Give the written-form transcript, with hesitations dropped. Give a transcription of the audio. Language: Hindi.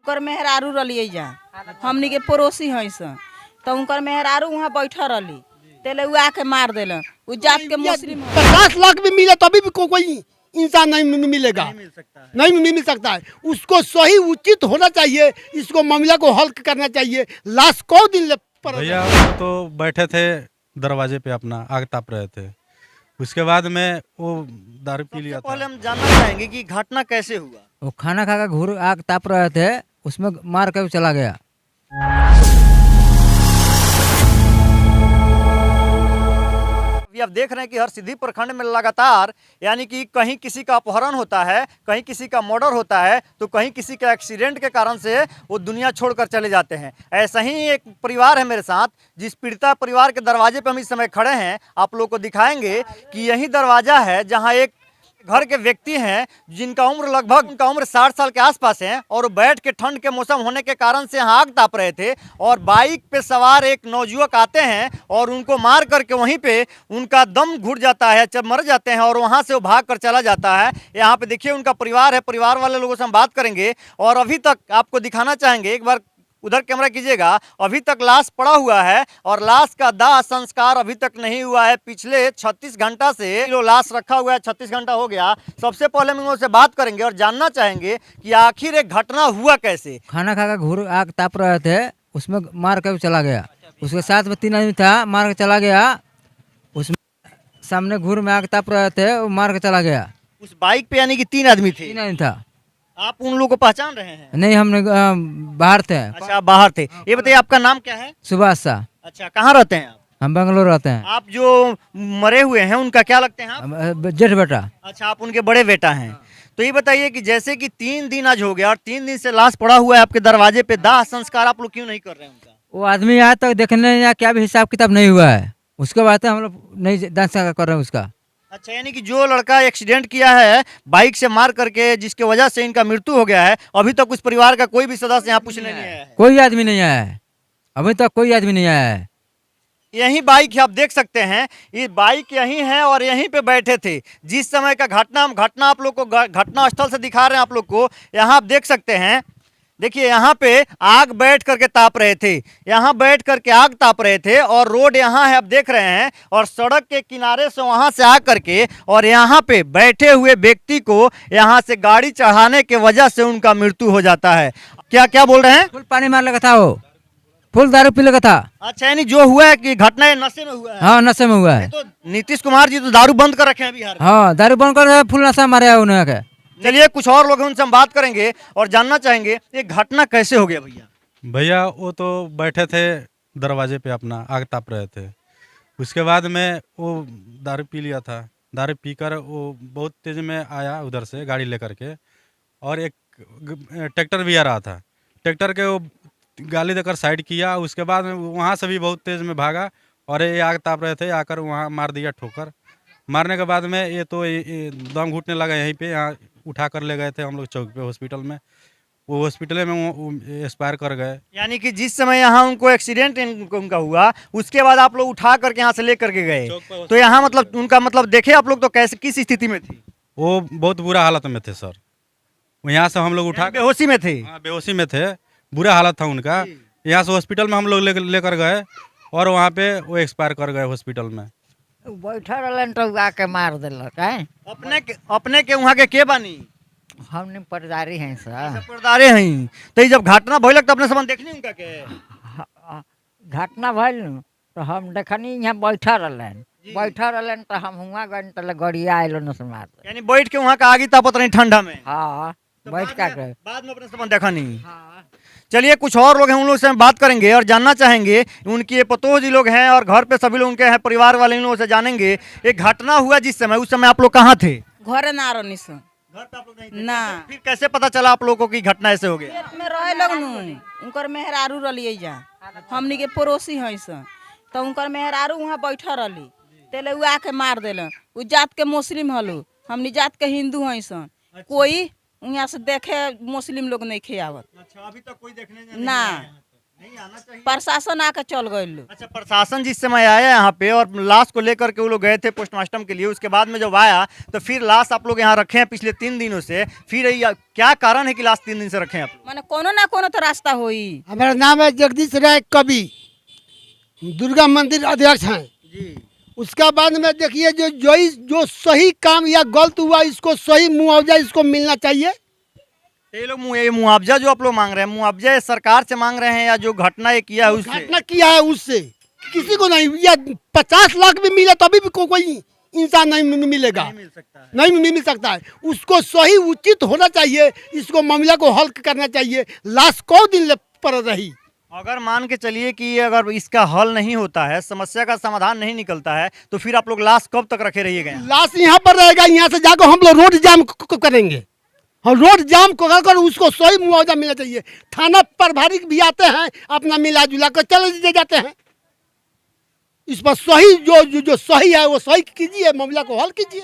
उनकर मेहरारू रलिए जा हमनी के पड़ोसी हैं सन तो उनकर मेहरारू वहाँ बैठा रही तेले उ आके मार देलन उ जात के मुस्लिम 50 लाख भी मिले तभी भी कोई इंसान नहीं मिलेगा, नहीं मिल सकता है। उसको सही उचित होना चाहिए, इसको मामला को हल करना चाहिए। लाश को दिन भैया वो तो बैठे थे दरवाजे पे अपना आग ताप रहे थे, उसके बाद में वो दारू पी लिया था। पहले हम जानना चाहेंगे कि घटना कैसे हुआ। वो खाना खा कर घूर आग ताप रहे थे, उसमें मार कर चला गया। अभी आप देख रहे हैं कि हरसिद्धि प्रखंड में लगातार यानी कि कहीं किसी का अपहरण होता है, कहीं किसी का मर्डर होता है, तो कहीं किसी का एक्सीडेंट के कारण से वो दुनिया छोड़कर चले जाते हैं। ऐसा ही एक परिवार है मेरे साथ, जिस पीड़िता परिवार के दरवाजे पर हम इस समय खड़े हैं। आप लोग को दिखाएंगे कि यही दरवाजा है जहां एक घर के व्यक्ति हैं जिनका उम्र 60 साल के आसपास है और बैठ के ठंड के मौसम होने के कारण से यहाँ आग ताप रहे थे और बाइक पे सवार एक नौजुवक आते हैं और उनको मार करके वहीं पे उनका दम घुट जाता है, जब मर जाते हैं और वहाँ से वो भाग कर चला जाता है। यहाँ पे देखिए उनका परिवार है, परिवार वाले लोगों से हम बात करेंगे और अभी तक आपको दिखाना चाहेंगे, एक बार उधर कैमरा कीजिएगा। अभी तक लाश पड़ा हुआ है और लाश का दाह संस्कार अभी तक नहीं हुआ है। पिछले 36 घंटा से जो लाश रखा हुआ है, 36 घंटा हो गया। सबसे पहले हम उनसे बात करेंगे और जानना चाहेंगे कि आखिर एक घटना हुआ कैसे। खाना खा कर घूर आग ताप रहे थे, उसमें मार कर चला गया। उसके साथ में 3 आदमी था, मार कर चला गया। उसमें सामने घूर में आग ताप रहे थे, वो मार कर चला गया। उस बाइक पे यानी कि 3 आदमी थे। 3 आदमी था। आप उन लोगों को पहचान रहे हैं? नहीं, हमने बाहर थे। अच्छा, आप बाहर थे। ये बताइए आपका नाम क्या है? सुभाष शाह। अच्छा, कहाँ रहते हैं आप? हम बेंगलोर रहते हैं। आप जो मरे हुए हैं उनका क्या लगते हैं आप? जेठ बेटा। अच्छा, आप उनके बड़े बेटा हैं। तो ये बताइए कि जैसे कि 3 दिन आज हो गया और 3 दिन से लाश पड़ा हुआ है आपके दरवाजे पे, दाह संस्कार आप लोग क्यों नहीं कर रहे हैं उनका? वो आदमी आया तक देखने या क्या भी हिसाब किताब नहीं हुआ है, उसके बाद हम लोग नहीं दाह संस्कार कर रहे हैं उसका। अच्छा, यानी कि जो लड़का एक्सीडेंट किया है बाइक से मार करके, जिसके वजह से इनका मृत्यु हो गया है, अभी तक उस परिवार का कोई भी सदस्य यहाँ पूछने नहीं आया है? कोई आदमी नहीं आया है, अभी तक कोई आदमी नहीं आया है। यही बाइक है, आप देख सकते हैं ये बाइक यही है और यहीं पे बैठे थे जिस समय का घटना आप लोग को घटना स्थल से दिखा रहे हैं आप लोग को। यहाँ आप देख सकते हैं, देखिए यहाँ पे आग बैठ करके ताप रहे थे, यहाँ बैठ करके आग ताप रहे थे और रोड यहाँ है आप देख रहे हैं और सड़क के किनारे से वहाँ से आ करके और यहाँ पे बैठे हुए व्यक्ति को यहाँ से गाड़ी चढ़ाने के वजह से उनका मृत्यु हो जाता है। क्या क्या बोल रहे हैं? फुल पानी मार लगा था, वो फुल दारू पी लगा था। अच्छा, यानी जो हुआ है कि घटना ये नशे में हुआ है? हाँ, नशे में हुआ है। तो नीतीश कुमार जी तो दारू बंद कर रखे हैं बिहार में। हाँ, दारू बंद कर फुल नशा मारे उन्हें के। चलिए कुछ और लोग हैं उनसे हम बात करेंगे और जानना चाहेंगे ये घटना कैसे हो गया। भैया वो तो बैठे थे दरवाजे पे अपना आग ताप रहे थे, उसके बाद में वो दारू पी लिया था। दारू पीकर वो बहुत तेज में आया उधर से गाड़ी लेकर के और एक ट्रैक्टर भी आ रहा था, ट्रैक्टर के वो गाली देकर साइड किया। उसके बाद में वहाँ से भी बहुत तेज में भागा और ये आग ताप रहे थे, आकर वहाँ मार दिया ठोकर। मारने के बाद में ये तो दम घुटने लगा, यहीं पे यहाँ उठा कर ले गए थे हम लोग चौक पे हॉस्पिटल में। वो हॉस्पिटल में वो एक्सपायर कर गए। यानी कि जिस समय यहाँ उनको एक्सीडेंट उनका हुआ उसके बाद आप लोग उठा करके यहाँ से ले करके गए, तो यहाँ मतलब उनका मतलब देखे आप लोग तो कैसे किस स्थिति में थी? वो बहुत बुरा हालत में थे सर, यहाँ से हम लोग उठा बेहोशी में थे? हाँ, बेहोशी में थे, बुरा हालत था उनका। यहाँ से हॉस्पिटल में हम लोग लेकर गए और वहाँ पे वो एक्सपायर कर गए हॉस्पिटल में। बैठा रहलन तो आके मार दिलक है। अपने के वहाँ के बानी? हमने पर्दारी हैं सर। पर्दारे हैं। तो जब घटना भइलक तो अपने सामान देखनी उनका के? घटना भइल तो हम देखनी यहाँ बैठा रहलन तो हम हुआ गए तो गड़िया आयल न से मार। यानी बैठ के वहाँ का आगी तापत रही ठंडा में? हाँ, तो बैठ के बाद में अपने सामान देखा नहीं? चलिए कुछ और लोग हैं, उन लोग से हम बात करेंगे और जानना चाहेंगे। उनकी ये पतोह जी लोग हैं और घर पे सभी लोग उनके हैं, परिवार वाले इन लोगों से जानेंगे एक घटना हुआ जिस समय, उस समय आप लोग कहाँ थे? घर ना रही सन। घर पे आप लोग नहीं थे? ना। फिर कैसे पता चला आप लोगों को कि घटना ऐसे हो गया? खेत में रहे लोग नु उनकर मेहरारू रलिए जा हमनी के पड़ोसी हैं सन तो उनकर मेहरारू वहाँ बैठा रही तेले उ आके मार देलन उ जात के मुस्लिम हलो, हमनी जात के हिंदू हैं सन। कोई यहाँ से देखे मुस्लिम लोग नहीं खियावत। अच्छा, अभी तक कोई देखने ना नहीं आना चाहिए। प्रशासन आके चल गए लोग। अच्छा, प्रशासन जिस समय आया यहाँ पे और लाश को लेकर के वो लोग गए थे पोस्टमार्टम के लिए, उसके बाद में जब आया तो फिर लाश आप लोग यहाँ रखे हैं पिछले 3 दिनों से, फिर क्या कारण है कि लाश 3 दिन से रखे हैं आप लोग? माने कोनो ना कोनो तो रास्ता होई। हमारा नाम है जगदीश राय कवि, दुर्गा मंदिर अध्यक्ष हैं। जी। उसका बाद में देखिए जो सही काम या गलत हुआ इसको सही मुआवजा इसको मिलना चाहिए। ये लोग ये मुआवजा जो आप लोग मांग रहे हैं, मुआवजा सरकार से मांग रहे हैं या जो घटना ये किया है उससे? घटना किया है उससे किसी को नहीं, या 50 लाख भी मिले तभी भी कोई इंसान नहीं मिलेगा, नहीं मिल सकता है। नहीं मिल सकता है। उसको सही उचित होना चाहिए, इसको मामला को हल करना चाहिए। लाश को दिन पर रही, अगर मान के चलिए कि अगर इसका हल नहीं होता है, समस्या का समाधान नहीं निकलता है, तो फिर आप लोग लाश कब तक रखे रहिएगा? लाश यहाँ पर रहेगा, यहाँ से जाकर हम लोग रोड जाम करेंगे। हम रोड जाम को कर उसको सही मुआवजा मिलना चाहिए। थाना प्रभारी भी आते हैं, अपना मिला जुला कर चले दे जाते हैं। इस पर सही जो सही है वो सही कीजिए, मामला को हल कीजिए।